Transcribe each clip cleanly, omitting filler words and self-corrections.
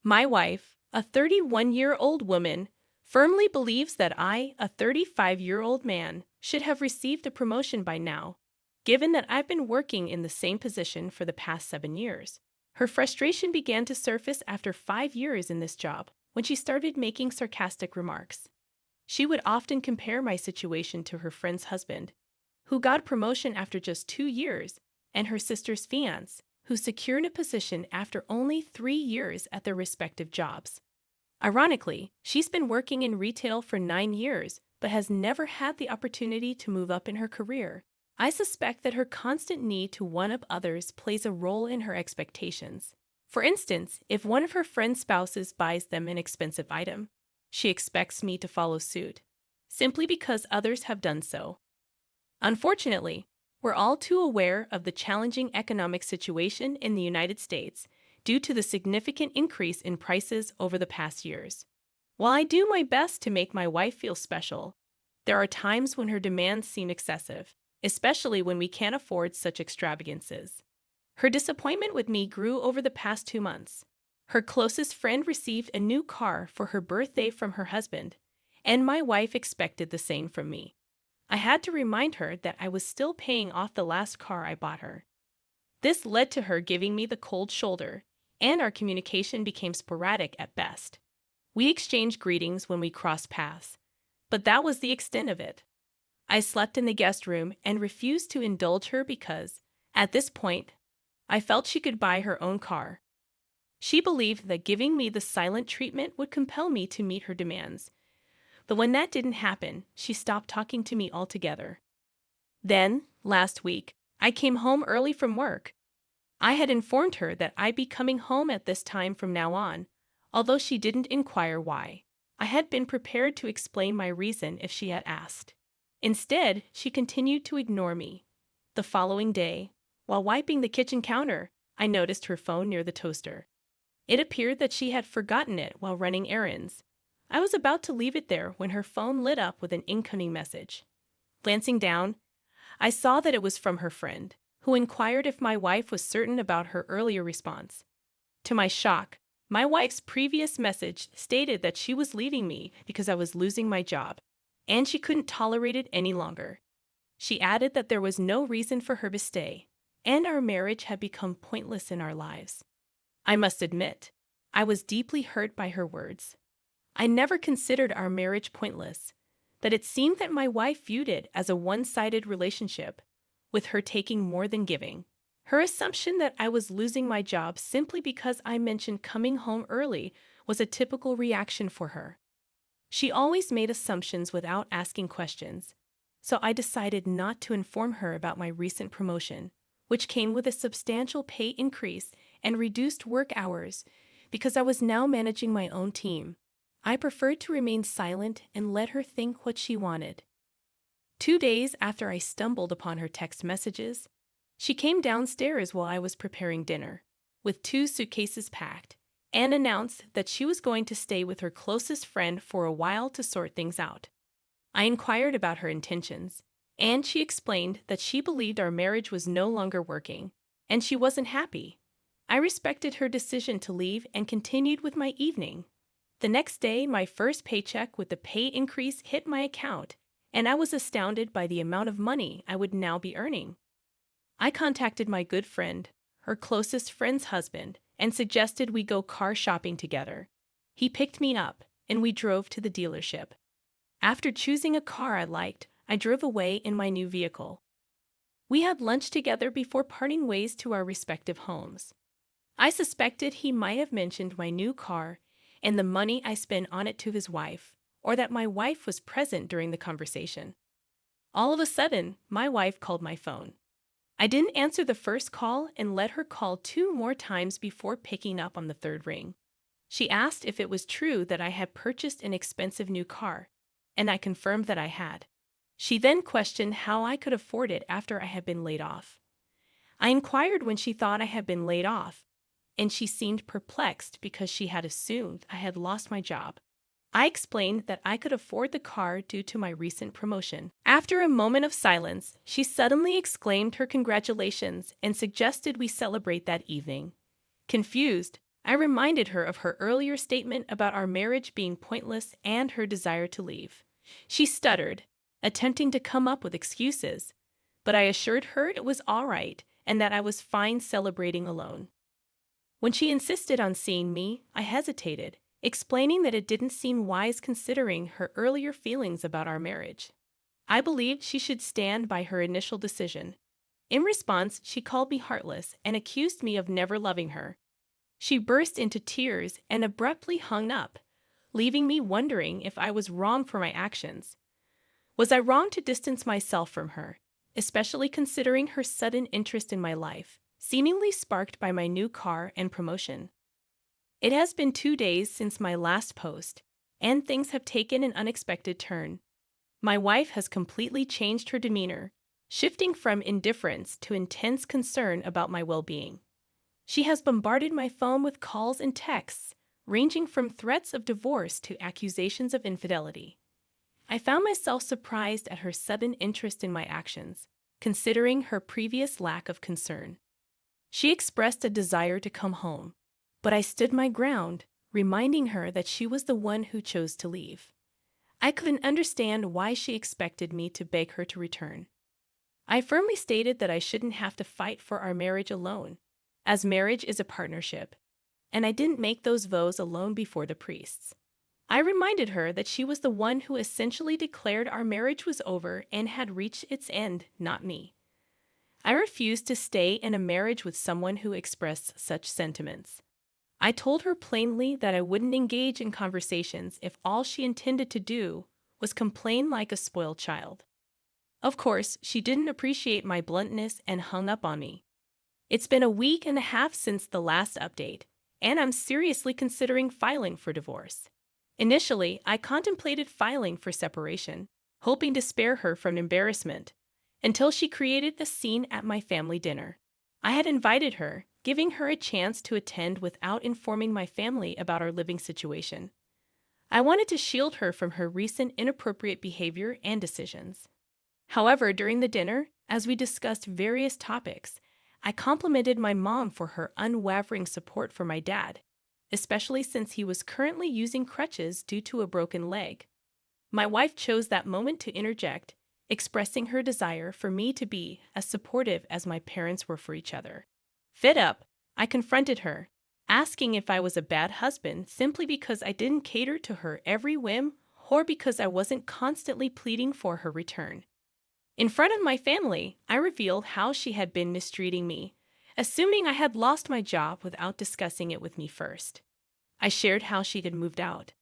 My wife, a 31-year-old woman, firmly believes that I, a 35-year-old man, should have received a promotion by now, given that I've been working in the same position for the past 7 years. Her frustration began to surface after 5 years in this job, when she started making sarcastic remarks. She would often compare my situation to her friend's husband, who got promotion after just 2 years, and her sister's fiancé, who secured a position after only 3 years at their respective jobs. Ironically, she's been working in retail for 9 years, but has never had the opportunity to move up in her career. I suspect that her constant need to one-up others plays a role in her expectations. For instance, if one of her friend's spouses buys them an expensive item, she expects me to follow suit, simply because others have done so. Unfortunately, we're all too aware of the challenging economic situation in the United States due to the significant increase in prices over the past years. While I do my best to make my wife feel special, there are times when her demands seem excessive, especially when we can't afford such extravagances. Her disappointment with me grew over the past 2 months. Her closest friend received a new car for her birthday from her husband, and my wife expected the same from me. I had to remind her that I was still paying off the last car I bought her. This led to her giving me the cold shoulder, and our communication became sporadic at best. We exchanged greetings when we crossed paths, but that was the extent of it. I slept in the guest room and refused to indulge her because, at this point, I felt she could buy her own car. She believed that giving me the silent treatment would compel me to meet her demands. But when that didn't happen, she stopped talking to me altogether. Then, last week, I came home early from work. I had informed her that I'd be coming home at this time from now on, although she didn't inquire why. I had been prepared to explain my reason if she had asked. Instead, she continued to ignore me. The following day, while wiping the kitchen counter, I noticed her phone near the toaster. It appeared that she had forgotten it while running errands. I was about to leave it there when her phone lit up with an incoming message. Glancing down, I saw that it was from her friend, who inquired if my wife was certain about her earlier response. To my shock, my wife's previous message stated that she was leaving me because I was losing my job, and she couldn't tolerate it any longer. She added that there was no reason for her to stay, and our marriage had become pointless in our lives. I must admit, I was deeply hurt by her words. I never considered our marriage pointless, but it seemed that my wife viewed it as a one-sided relationship, with her taking more than giving. Her assumption that I was losing my job simply because I mentioned coming home early was a typical reaction for her. She always made assumptions without asking questions, so I decided not to inform her about my recent promotion, which came with a substantial pay increase and reduced work hours because I was now managing my own team. I preferred to remain silent and let her think what she wanted. 2 days after I stumbled upon her text messages, she came downstairs while I was preparing dinner, with 2 suitcases packed, and announced that she was going to stay with her closest friend for a while to sort things out. I inquired about her intentions, and she explained that she believed our marriage was no longer working, and she wasn't happy. I respected her decision to leave and continued with my evening. The next day, my first paycheck with the pay increase hit my account, and I was astounded by the amount of money I would now be earning. I contacted my good friend, her closest friend's husband, and suggested we go car shopping together. He picked me up, and we drove to the dealership. After choosing a car I liked, I drove away in my new vehicle. We had lunch together before parting ways to our respective homes. I suspected he might have mentioned my new car and the money I spent on it to his wife, or that my wife was present during the conversation. All of a sudden, my wife called my phone. I didn't answer the first call and let her call 2 more times before picking up on the third ring. She asked if it was true that I had purchased an expensive new car, and I confirmed that I had. She then questioned how I could afford it after I had been laid off. I inquired when she thought I had been laid off, and she seemed perplexed because she had assumed I had lost my job. I explained that I could afford the car due to my recent promotion. After a moment of silence, she suddenly exclaimed her congratulations and suggested we celebrate that evening. Confused, I reminded her of her earlier statement about our marriage being pointless and her desire to leave. She stuttered, attempting to come up with excuses, but I assured her it was all right and that I was fine celebrating alone. When she insisted on seeing me, I hesitated, explaining that it didn't seem wise considering her earlier feelings about our marriage. I believed she should stand by her initial decision. In response, she called me heartless and accused me of never loving her. She burst into tears and abruptly hung up, leaving me wondering if I was wrong for my actions. Was I wrong to distance myself from her, especially considering her sudden interest in my life, seemingly sparked by my new car and promotion? It has been 2 days since my last post, and things have taken an unexpected turn. My wife has completely changed her demeanor, shifting from indifference to intense concern about my well-being. She has bombarded my phone with calls and texts, ranging from threats of divorce to accusations of infidelity. I found myself surprised at her sudden interest in my actions, considering her previous lack of concern. She expressed a desire to come home, but I stood my ground, reminding her that she was the one who chose to leave. I couldn't understand why she expected me to beg her to return. I firmly stated that I shouldn't have to fight for our marriage alone, as marriage is a partnership, and I didn't make those vows alone before the priests. I reminded her that she was the one who essentially declared our marriage was over and had reached its end, not me. I refused to stay in a marriage with someone who expressed such sentiments. I told her plainly that I wouldn't engage in conversations if all she intended to do was complain like a spoiled child. Of course, she didn't appreciate my bluntness and hung up on me. It's been a week and a half since the last update, and I'm seriously considering filing for divorce. Initially, I contemplated filing for separation, hoping to spare her from embarrassment, until she created a scene at my family dinner. I had invited her, giving her a chance to attend without informing my family about our living situation. I wanted to shield her from her recent inappropriate behavior and decisions. However, during the dinner, as we discussed various topics, I complimented my mom for her unwavering support for my dad, especially since he was currently using crutches due to a broken leg. My wife chose that moment to interject, expressing her desire for me to be as supportive as my parents were for each other. Fed up, I confronted her, asking if I was a bad husband simply because I didn't cater to her every whim or because I wasn't constantly pleading for her return. In front of my family, I revealed how she had been mistreating me, assuming I had lost my job without discussing it with me first. I shared how she had moved out,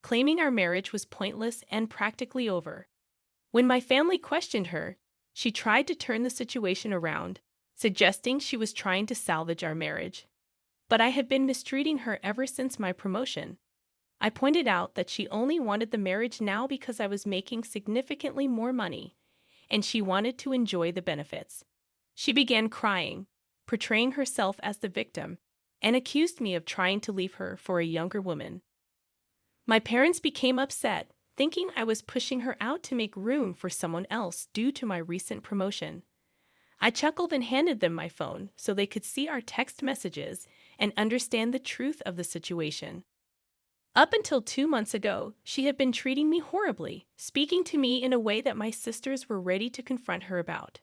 claiming our marriage was pointless and practically over. When my family questioned her, she tried to turn the situation around, suggesting she was trying to salvage our marriage. But I had been mistreating her ever since my promotion. I pointed out that she only wanted the marriage now because I was making significantly more money, and she wanted to enjoy the benefits. She began crying, portraying herself as the victim, and accused me of trying to leave her for a younger woman. My parents became upset, thinking I was pushing her out to make room for someone else due to my recent promotion. I chuckled and handed them my phone so they could see our text messages and understand the truth of the situation. Up until 2 months ago, she had been treating me horribly, speaking to me in a way that my sisters were ready to confront her about.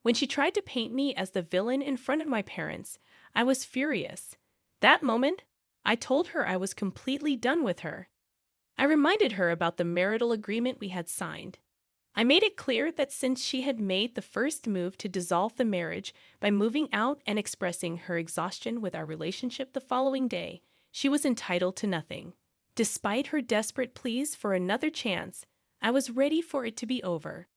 When she tried to paint me as the villain in front of my parents, I was furious. That moment, I told her I was completely done with her. I reminded her about the marital agreement we had signed. I made it clear that since she had made the first move to dissolve the marriage by moving out and expressing her exhaustion with our relationship the following day, she was entitled to nothing. Despite her desperate pleas for another chance, I was ready for it to be over.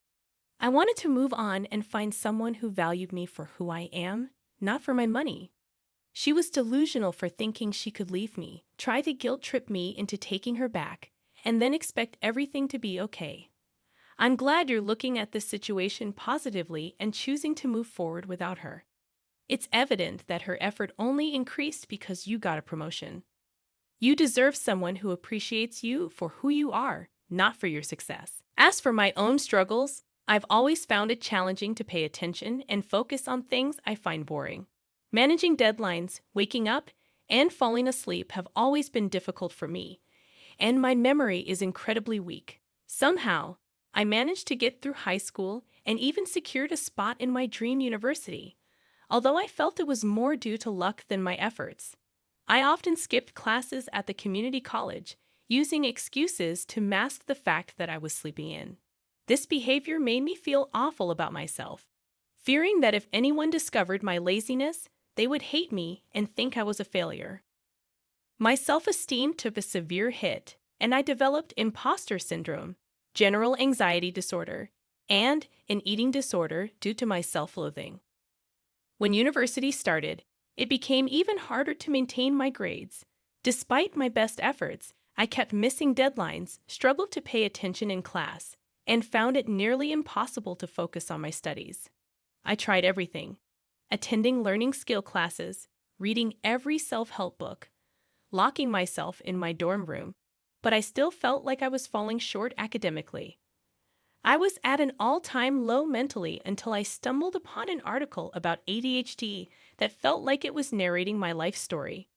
I wanted to move on and find someone who valued me for who I am, not for my money. She was delusional for thinking she could leave me, try to guilt-trip me into taking her back, and then expect everything to be okay. I'm glad you're looking at this situation positively and choosing to move forward without her. It's evident that her effort only increased because you got a promotion. You deserve someone who appreciates you for who you are, not for your success. As for my own struggles, I've always found it challenging to pay attention and focus on things I find boring. Managing deadlines, waking up, and falling asleep have always been difficult for me, and my memory is incredibly weak. Somehow, I managed to get through high school and even secured a spot in my dream university, although I felt it was more due to luck than my efforts. I often skipped classes at the community college, using excuses to mask the fact that I was sleeping in. This behavior made me feel awful about myself, fearing that if anyone discovered my laziness, they would hate me and think I was a failure. My self-esteem took a severe hit, and I developed imposter syndrome, general anxiety disorder, and an eating disorder due to my self-loathing. When university started, it became even harder to maintain my grades. Despite my best efforts, I kept missing deadlines, struggled to pay attention in class, and found it nearly impossible to focus on my studies. I tried everything: attending learning skill classes, reading every self-help book, locking myself in my dorm room, but I still felt like I was falling short academically. I was at an all-time low mentally until I stumbled upon an article about ADHD that felt like it was narrating my life story.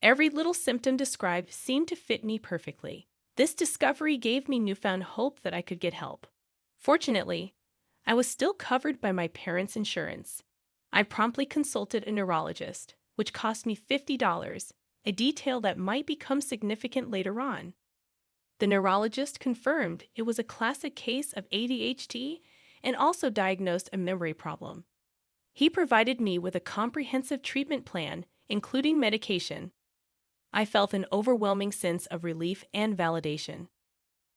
Every little symptom described seemed to fit me perfectly. This discovery gave me newfound hope that I could get help. Fortunately, I was still covered by my parents' insurance. I promptly consulted a neurologist, which cost me $50, a detail that might become significant later on. The neurologist confirmed it was a classic case of ADHD and also diagnosed a memory problem. He provided me with a comprehensive treatment plan, including medication. I felt an overwhelming sense of relief and validation.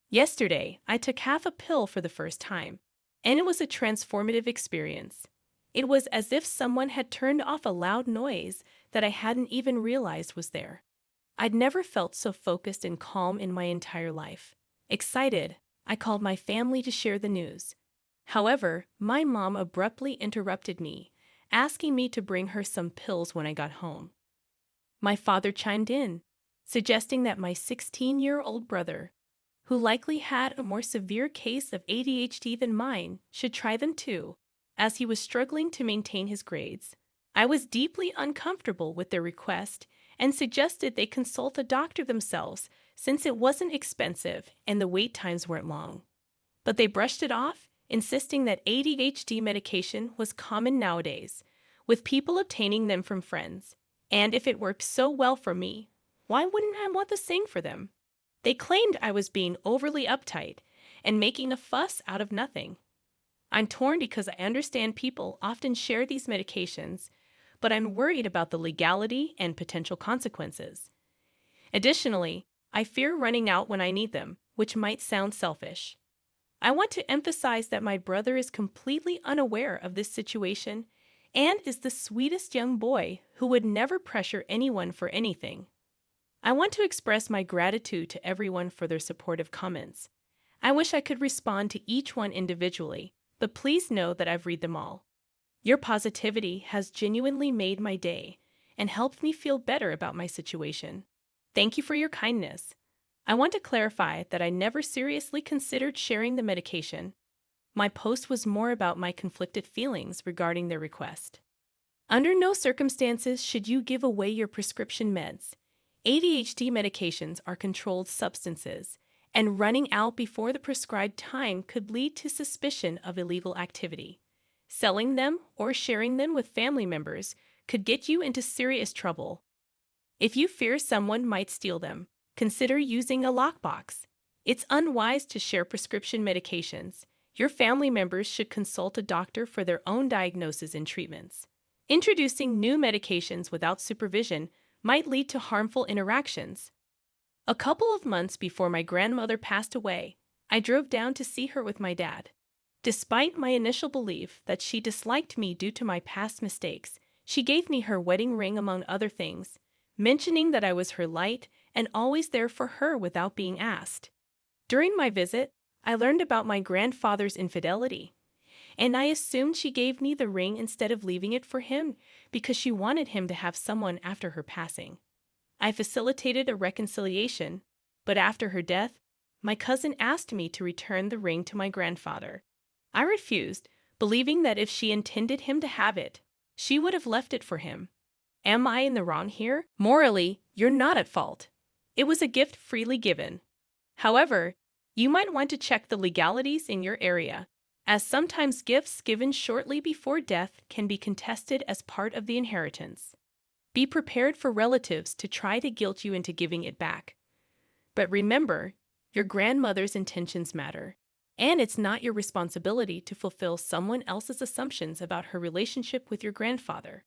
Yesterday, I took half a pill for the first time, and it was a transformative experience. It was as if someone had turned off a loud noise that I hadn't even realized was there. I'd never felt so focused and calm in my entire life. Excited, I called my family to share the news. However, my mom abruptly interrupted me, asking me to bring her some pills when I got home. My father chimed in, suggesting that my 16-year-old brother, who likely had a more severe case of ADHD than mine, should try them too, as he was struggling to maintain his grades. I was deeply uncomfortable with their request and suggested they consult a doctor themselves since it wasn't expensive and the wait times weren't long. But they brushed it off, insisting that ADHD medication was common nowadays, with people obtaining them from friends. And if it worked so well for me, why wouldn't I want the same for them? They claimed I was being overly uptight and making a fuss out of nothing. I'm torn because I understand people often share these medications, but I'm worried about the legality and potential consequences. Additionally, I fear running out when I need them, which might sound selfish. I want to emphasize that my brother is completely unaware of this situation and is the sweetest young boy who would never pressure anyone for anything. I want to express my gratitude to everyone for their supportive comments. I wish I could respond to each one individually, but please know that I've read them all. Your positivity has genuinely made my day and helped me feel better about my situation. Thank you for your kindness. I want to clarify that I never seriously considered sharing the medication. My post was more about my conflicted feelings regarding their request. Under no circumstances should you give away your prescription meds. ADHD medications are controlled substances, and running out before the prescribed time could lead to suspicion of illegal activity. Selling them or sharing them with family members could get you into serious trouble. If you fear someone might steal them, consider using a lockbox. It's unwise to share prescription medications. Your family members should consult a doctor for their own diagnosis and treatments. Introducing new medications without supervision might lead to harmful interactions. A couple of months before my grandmother passed away, I drove down to see her with my dad. Despite my initial belief that she disliked me due to my past mistakes, she gave me her wedding ring among other things, mentioning that I was her light and always there for her without being asked. During my visit, I learned about my grandfather's infidelity, and I assumed she gave me the ring instead of leaving it for him because she wanted him to have someone after her passing. I facilitated a reconciliation, but after her death, my cousin asked me to return the ring to my grandfather. I refused, believing that if she intended him to have it, she would have left it for him. Am I in the wrong here? Morally, you're not at fault. It was a gift freely given. However, you might want to check the legalities in your area, as sometimes gifts given shortly before death can be contested as part of the inheritance. Be prepared for relatives to try to guilt you into giving it back. But remember, your grandmother's intentions matter, and it's not your responsibility to fulfill someone else's assumptions about her relationship with your grandfather.